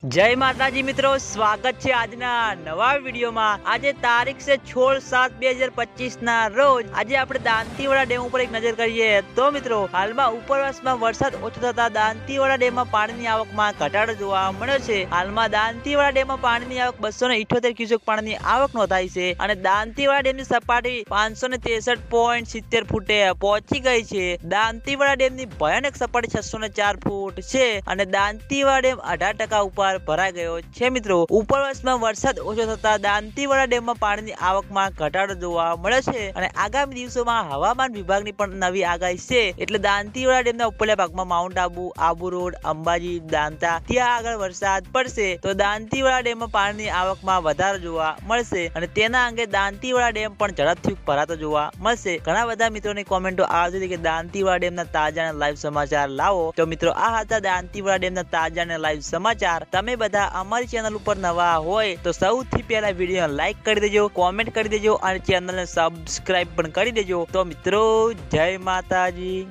जय माताजी मित्रों, स्वागत है आज नवा वीडियो में। आज तारीख से 16/7/2025 ना रोज आज આપણે દાંતીવાડા ડેમ ઉપર એક નજર કરીએ તો મિત્રો હાલમાં ઉપરવાસમાં વરસાદ ઓછો થતા દાંતીવાડા ડેમમાં પાણીની આવકમાં ઘટાડો જોવા મળ્યો છે। હાલમાં દાંતીવાડા ડેમમાં પાણીની આવક 278 ક્યુસેક પાણીની આવક નોંધાઈ છે અને દાંતીવાડા ડેમની સપાટી 563.70 ફૂટે પહોંચી ગઈ છે। દાંતીવાડા ડેમની ભયાનક સપાટી 604 ફૂટ છે અને દાંતીવાડા ડેમ 18% ઉપર ભરાઈ ગયો છે। મિત્રો ઉપરવાસમાં વરસાદ ઓછો થતા દાંતીવાડા ડેમમાં પાણીની આવકમાં ઘટાડો જોવા મળ્યો છે અને આગામી દિવસોમાં હવામાન વિભાગની પણ નવી આગાહી છે। એટલે દાંતીવાડા ડેમના ઉપરલા ભાગમાં માઉન્ટ આબુ, આબુ રોડ, અંબાજી, દાંતા ત્યાં આગળ વરસાદ પડશે તો દાંતીવાડા ડેમમાં પાણીની આવકમાં વધારો જોવા મળશે અને તેના અંગે દાંતીવાડા ડેમ પણ ઝડપથી ભરાતો જોવા મળશે। ઘણા બધા મિત્રોની કોમેન્ટો આવતી હતી કે દાંતીવાડા ડેમના તાજા અને લાઈવ સમાચાર લાવો, તો મિત્રો આ હતા દાંતીવાડા ડેમના તાજા અને લાઈવ સમાચાર। તમે બધા અમારી ચેનલ ઉપર નવા હોય તો સૌથી પહેલા વિડીયો લાઈક કરી દેજો, કોમેન્ટ કરી દેજો અને ચેનલને સબસ્ક્રાઇબ પણ કરી દેજો। તો મિત્રો જય માતાજી।